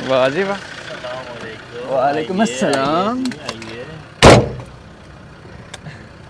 वाह जी वाह। वालेकुम अस्सलाम।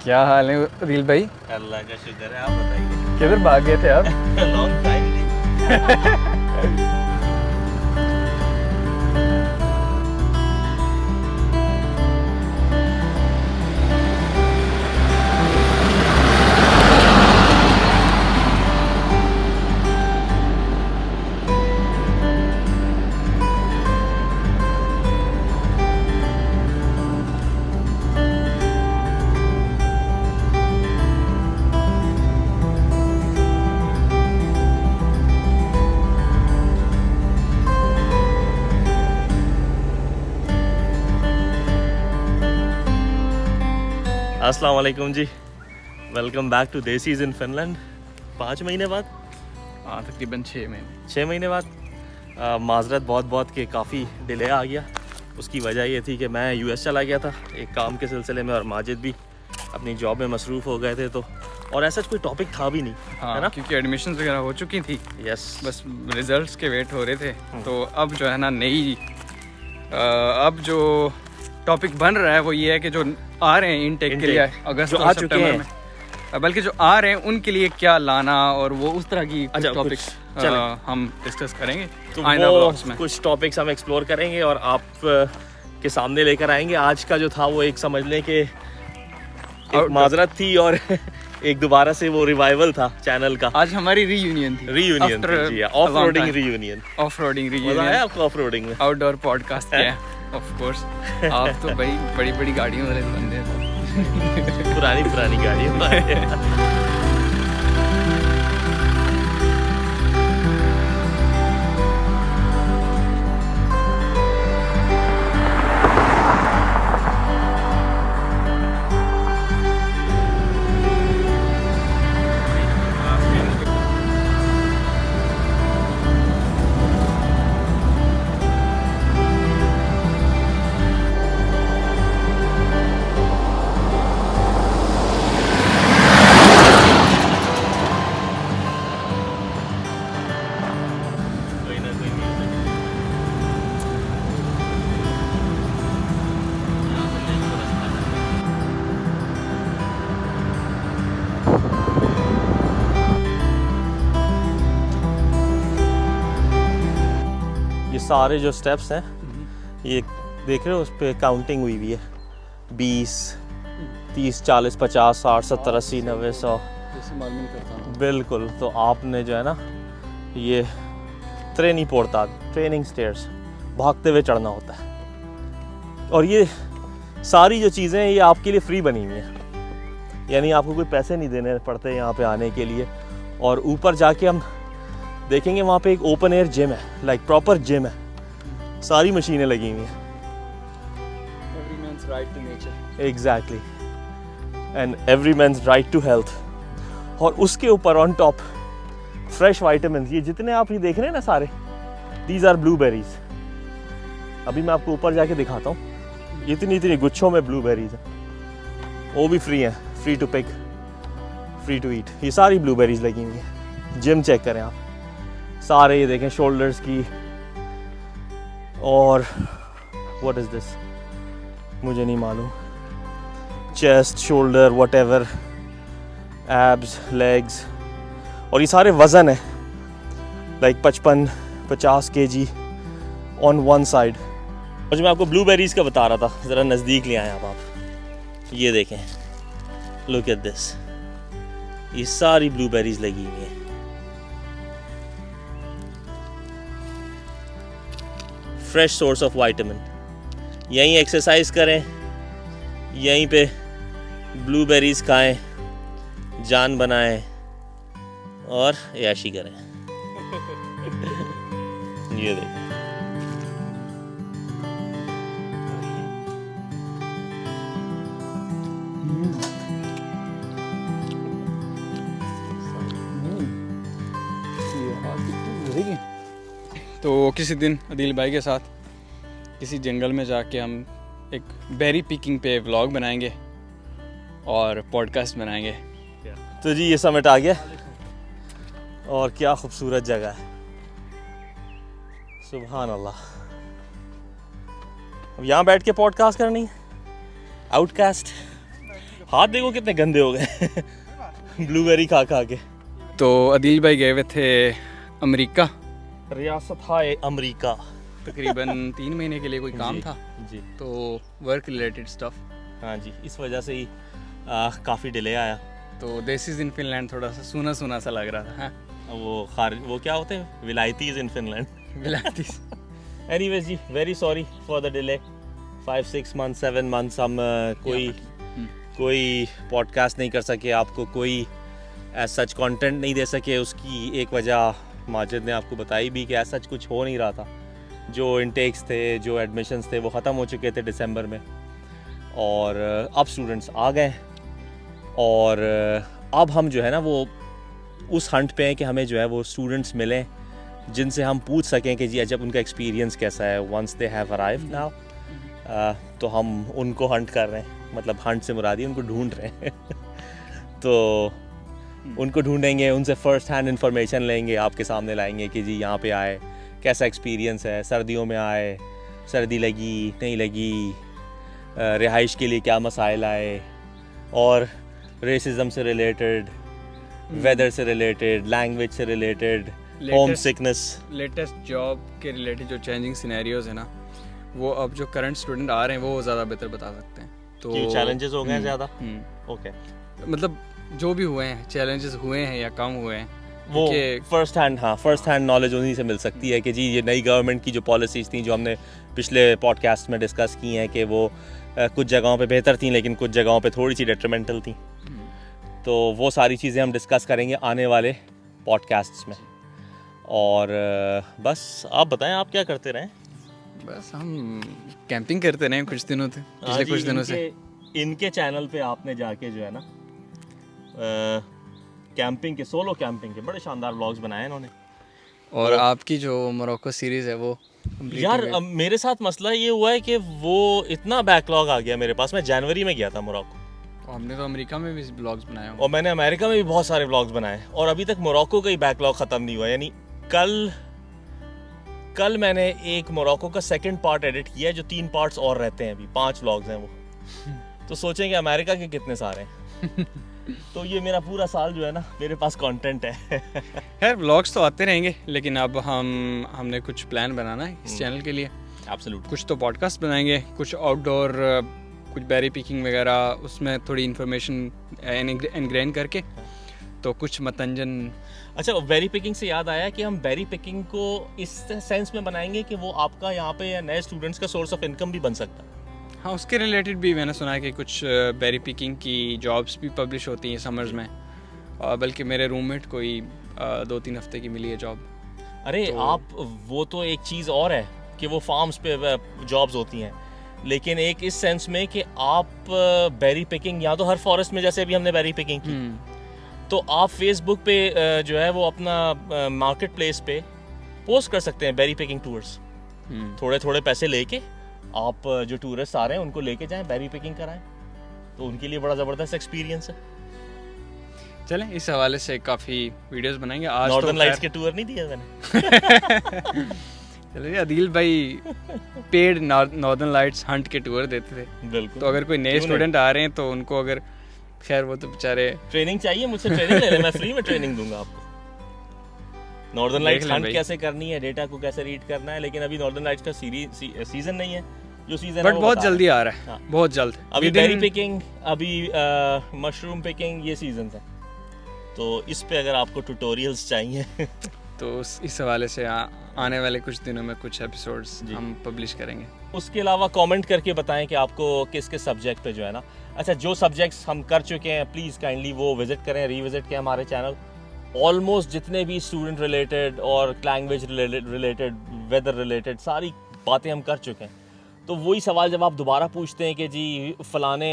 क्या हाल है अदील भाई? अल्लाह का शुक्र है, आप बताइए। किधर भाग गए थे आप? Long time. अस्सलाम वालेकुम जी, welcome back to desis in Finland. 5 महीने बाद, हाँ तकरीबन 6 महीने बाद माजरत बहुत के काफ़ी डिले आ गया। उसकी वजह ये थी कि मैं यूएस चला गया था एक काम के सिलसिले में, और माजिद भी अपनी जॉब में मसरूफ़ हो गए थे, तो और ऐसा कोई टॉपिक था भी नहीं, हाँ, है ना, क्योंकि एडमिशन्स वगैरह हो चुकी थी। यस, बस रिजल्ट्स के वेट हो रहे थे। तो अब जो है ना अब जो टॉपिक बन रहा है वो ये है कि जो आ रहे हैं इनटेक के लिए अगस्त और सितंबर में, बल्कि जो आ रहे हैं उनके लिए क्या लाना, और वो उस तरह की टॉपिक्स हम डिस्कस करेंगे। तो वो कुछ टॉपिक्स हम एक्सप्लोर करेंगे और आप के सामने लेकर आएंगे। आज का जो था वो एक समझ लें कि एक माजरत थी और एक दोबारा से वो रिवाइवल था चैनल का। आज हमारी रीयूनियन थी जी, ऑफ-रोडिंग रीयूनियन। मजा आया आपको ऑफ-रोडिंग में? आउटडोर पॉडकास्ट किया है ऑफ कोर्स। आप तो भाई बड़ी गाड़ियों वाले बंदे हैं। पुरानी गाड़ी सारे जो स्टेप्स हैं ये देख रहे हो, उस पर काउंटिंग हुई है 20, 30, 40, 50, 60, 70, 80, 90, 100। बिल्कुल। तो आपने जो है ना ये ट्रेनिंग स्टेयर्स भागते हुए चढ़ना होता है, और ये सारी जो चीज़ें हैं ये आपके लिए फ्री बनी हुई हैं, यानी आपको कोई पैसे नहीं देने पड़ते यहाँ पे आने के लिए। और ऊपर जाके हम देखेंगे वहाँ पे एक ओपन एयर जिम है, लाइक प्रॉपर जिम है, सारी मशीनें लगी हुई हैं। Every man's right to nature. Exactly. And every man's right to health. और उसके ऊपर ऑन टॉप फ्रेश वाइटामिन, ये जितने आप ये देख रहे हैं ना सारे, दीज आर ब्लूबेरीज। अभी मैं आपको ऊपर जाके दिखाता हूँ, इतनी गुच्छों में ब्लूबेरीज हैं, वो भी फ्री हैं, free to pick, free to eat. ये सारी ब्लूबेरीज लगी हुई हैं। जिम चेक करें आप, सारे ये देखें शोल्डर्स की, और व्हाट इज़ दिस मुझे नहीं मालूम, chest, shoulder, whatever, abs, legs, और ये सारे वज़न है like 55-50 kg on one side. और जो मैं आपको ब्लूबेरीज़ का बता रहा था, ज़रा नज़दीक ले आए आप ये देखें, लुक एट दिस, ये सारी ब्लूबेरीज लगी हुई हैं। Fresh source of vitamin. यहीं एक्सरसाइज करें, यहीं पे ब्लूबेरीज खाएं, जान बनाएं और याशी करें। ये देखें, तो किसी दिन अदील भाई के साथ किसी जंगल में जाके हम एक बेरी पिकिंग पे व्लॉग बनाएंगे और पॉडकास्ट बनाएंगे। तो जी ये समिट आ गया और क्या खूबसूरत जगह है, सुभान अल्लाह। अब यहाँ बैठ के पॉडकास्ट करनी है। आउटकास्ट। हाथ देखो कितने गंदे हो गए ब्लूबेरी खा खा के। तो अदील भाई गए हुए थे अमेरिका, रियासत हाय अमेरिका। तकरीबन 3 महीने के लिए कोई काम था जी। तो वर्क रिलेटेड स्टफ। हाँ जी, इस वजह से ही काफ़ी डिले आया। तो दिस इज़ इन फिनलैंड थोड़ा सा सूना सूना सा लग रहा था। हाँ वो क्या होते हैं, विलायतीज़ इन फिनलैंड। विलायती। एनीवेज जी, very sorry for the delay. 5-6 months 7 months हम कोई पॉडकास्ट नहीं कर सके, आपको कोई एज सच कंटेंट नहीं दे सके। उसकी एक वजह माजिद ने आपको बताई भी कि एज सच कुछ हो नहीं रहा था। जो इनटेक्स थे, जो एडमिशन्स थे वो ख़त्म हो चुके थे दिसंबर में, और अब स्टूडेंट्स आ गए। और अब हम जो है ना वो उस हंट पे हैं कि हमें जो है वो स्टूडेंट्स मिलें जिनसे हम पूछ सकें कि जी जब उनका एक्सपीरियंस कैसा है once they have arrived now. तो हम उनको हंट कर रहे हैं, मतलब हंट से मुरादी उनको ढूंढ रहे हैं तो उनको ढूंढेंगे, उनसे फ़र्स्ट हैंड इंफॉर्मेशन लेंगे, आपके सामने लाएंगे कि जी यहाँ पे आए, कैसा एक्सपीरियंस है, सर्दियों में आए, सर्दी लगी नहीं लगी, रिहाइश के लिए क्या मसाइल आए, और रेसिज्म से रिलेटेड, वेदर से रिलेटेड, लैंग्वेज से related, home sickness, latest job के रिलेटेड जो चेंजिंग सिनेरियोज है ना, वो अब जो करंट स्टूडेंट आ रहे हैं वो ज़्यादा बेहतर बता सकते हैं। तो चैलेंजेस हो गए हैं ज़्यादा। ओके, मतलब जो भी हुए हैं, चैलेंजेस हुए हैं या कम हुए हैं, वो फर्स्ट हैंड नॉलेज उन्हीं से मिल सकती है कि जी ये नई गवर्नमेंट की जो पॉलिसीज़ थी, जो हमने पिछले पॉडकास्ट में डिस्कस की हैं, कि वो कुछ जगहों पे बेहतर थी लेकिन कुछ जगहों पे थोड़ी सी डेट्रीमेंटल थी। तो वो सारी चीज़ें हम डिस्कस करेंगे आने वाले पॉडकास्ट्स में। और बस आप बताएं, आप क्या करते रहें? बस हम कैंपिंग करते रहे कुछ दिनों से, पिछले कुछ दिनों से। इनके चैनल पे आपने जाके जो है ना कैंपिंग के, सोलो कैंपिंग के बड़े शानदार व्लॉग्स बनाए हैं इन्होंने। और आपकी जो मोरक्को सीरीज़ है वो यार मेरे साथ मसला ये हुआ है कि वो इतना बैकलॉग आ गया मेरे पास। मैं जनवरी में गया था मोरक्को, हमने तो अमेरिका में भी ब्लॉग्स बनाए और मैंने अमेरिका में भी बहुत सारे व्लॉग्स बनाए, और अभी तक मोरक्को का ही बैकलॉग ख़त्म नहीं हुआ। यानी कल मैंने एक मोरक्को का सेकंड पार्ट एडिट किया है, जो 3 पार्ट्स और रहते हैं, अभी 5 व्लॉग्स हैं वो। तो सोचें कि अमेरिका के कितने सारे हैं तो ये मेरा पूरा साल जो है ना मेरे पास कंटेंट है खैर व्लॉग्स तो आते रहेंगे, लेकिन अब हमने कुछ प्लान बनाना है इस चैनल के लिए। एब्सोल्युटली। कुछ तो पॉडकास्ट बनाएंगे, कुछ आउटडोर, कुछ बेरी पिकिंग वगैरह, उसमें थोड़ी इन्फॉर्मेशन इनग्रेन करके, तो कुछ मतंजन। अच्छा, बेरी पिकिंग से याद आया कि हम बेरी पिकिंग को इस सेंस में बनाएंगे कि वो आपका यहाँ पे या नए स्टूडेंट्स का सोर्स ऑफ इनकम भी बन सकता है। हाँ, उसके रिलेटेड भी मैंने सुना है कि कुछ बेरी पिकिंग की जॉब्स भी पब्लिश होती हैं समर्स में, बल्कि मेरे रूममेट को ही 2-3 हफ्ते की मिली है जॉब। अरे तो आप, वो तो एक चीज़ और है कि वो फार्म्स पे जॉब्स होती हैं, लेकिन एक इस सेंस में कि आप बेरी पिकिंग या तो हर फॉरेस्ट में, जैसे अभी हमने बेरी पिकिंग की, तो आप फेसबुक पे जो है वो अपना मार्केट प्लेस पे पोस्ट कर सकते हैं बेरी पिकिंग टूर्स। थोड़े थोड़े पैसे लेके आप जो टूरिस्ट आ रहे हैं उनको लेके जाएं, बेरी पिकिंग कराएं, तो उनके लिए बड़ा ज़बरदस्त एक्सपीरियंस है। चलें, इस हवाले से काफ़ी वीडियोस बनाएंगे। आज नॉर्दर्न लाइट्स के टूर नहीं दिया मैंने चलिए, अदील भाई पेड नॉर्दर्न लाइट्स हंट के टूर देते थे। बिल्कुल। तो अगर कोई नए स्टूडेंट आ रहे हैं तो उनको, अगर खैर वो तो बेचारे ट्रेनिंग चाहिए, मुझसे ट्रेनिंग ले लें, मैं फ्री में ट्रेनिंग दूंगा आपको। नॉर्दर्न लाइट्स हंट कैसे करनी है, डेटा को कैसे रीड करना है, लेकिन अभी नॉर्दर्न लाइट्स का सीजन नहीं है, जो सीजन बट बहुत जल्दी आ रहा है। हाँ। बहुत जल्द। अभी बेरी पिकिंग, अभी मशरूम पिकिंग, ये सीजन है, तो इस पे अगर आपको ट्यूटोरियल्स चाहिए तो इस हवाले से आने वाले कुछ दिनों में कुछ एपिसोड्स हम पब्लिश करेंगे। उसके अलावा कमेंट करके बताएं कि आपको किस किस सब्जेक्ट पे जो है ना, अच्छा जो सब्जेक्ट्स हम कर चुके हैं प्लीज़ काइंडली वो विजिट करें, रीविजिट करें हमारे चैनल। ऑलमोस्ट जितने भी स्टूडेंट रिलेटेड और लैंग्वेज रिलेटेड, वेदर रिलेटेड सारी बातें हम कर चुके हैं। तो वही सवाल जब आप दोबारा पूछते हैं कि जी फ़लाने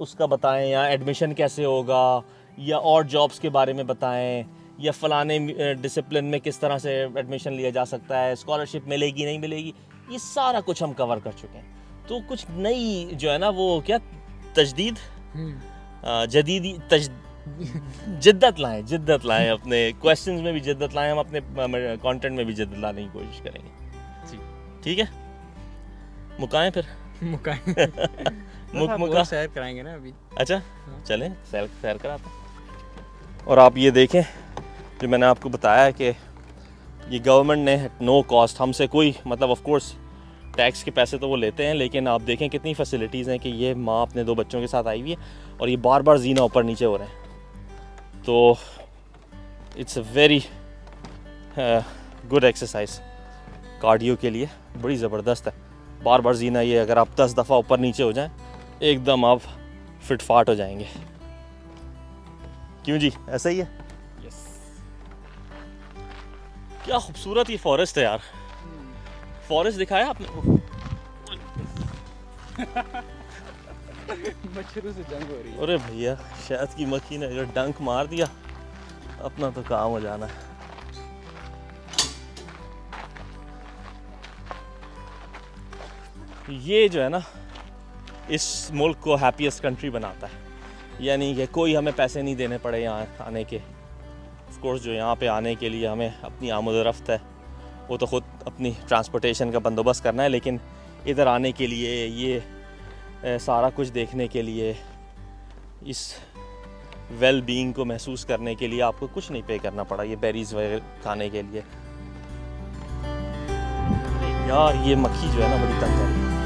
उसका बताएं, या एडमिशन कैसे होगा, या और जॉब्स के बारे में बताएं, या फ़लाने डिसिप्लिन में किस तरह से एडमिशन लिया जा सकता है, स्कॉलरशिप मिलेगी नहीं मिलेगी, ये सारा कुछ हम कवर कर चुके हैं। तो कुछ नई जो है ना वो क्या तजदीद, जदीदी जिद्दत लाएं अपने क्वेश्चंस में भी जिद्दत लाएं, हम अपने कंटेंट में भी जिद्दत लाने की कोशिश करेंगे। ठीक है, मुकाएं फिर मुका सैर कराएंगे ना अभी। अच्छा चलें सैर कराते हैं। और आप ये देखें जो मैंने आपको बताया है कि ये गवर्नमेंट ने नो कॉस्ट हमसे कोई मतलब ऑफ कोर्स टैक्स के पैसे तो वो लेते हैं, लेकिन आप देखें कितनी फैसिलिटीज़ हैं कि ये माँ अपने 2 बच्चों के साथ आई हुई है और ये बार बार जीना ऊपर नीचे हो रहे हैं। तो it's a very good exercise cardio के लिए, बड़ी ज़बरदस्त है। बार बार जीना, ये अगर आप 10 दफ़ा ऊपर नीचे हो जाएं एकदम आप फिट फाट हो जाएंगे। क्यों जी, ऐसा ही है? यस। क्या खूबसूरत ये फॉरेस्ट है यार। फॉरेस्ट दिखाया आपने? मच्छरों से जंग हो रही है। अरे भैया शहद की मक्खी ने अगर डंक मार दिया अपना तो काम हो जाना है। ये जो है ना इस मुल्क को हैप्पीएस्ट कंट्री बनाता है, यानी कि कोई हमें पैसे नहीं देने पड़े यहाँ आने के। ऑफ कोर्स जो यहाँ पे आने के लिए हमें अपनी आमद-ओ-रफ्त है वो तो ख़ुद अपनी ट्रांसपोर्टेशन का बंदोबस्त करना है, लेकिन इधर आने के लिए ये सारा कुछ देखने के लिए, इस वेल बीइंग को महसूस करने के लिए आपको कुछ नहीं पे करना पड़ा। ये बेरीज वगैरह खाने के लिए यार ये मक्खी जो है ना बड़ी तंग कर रही है।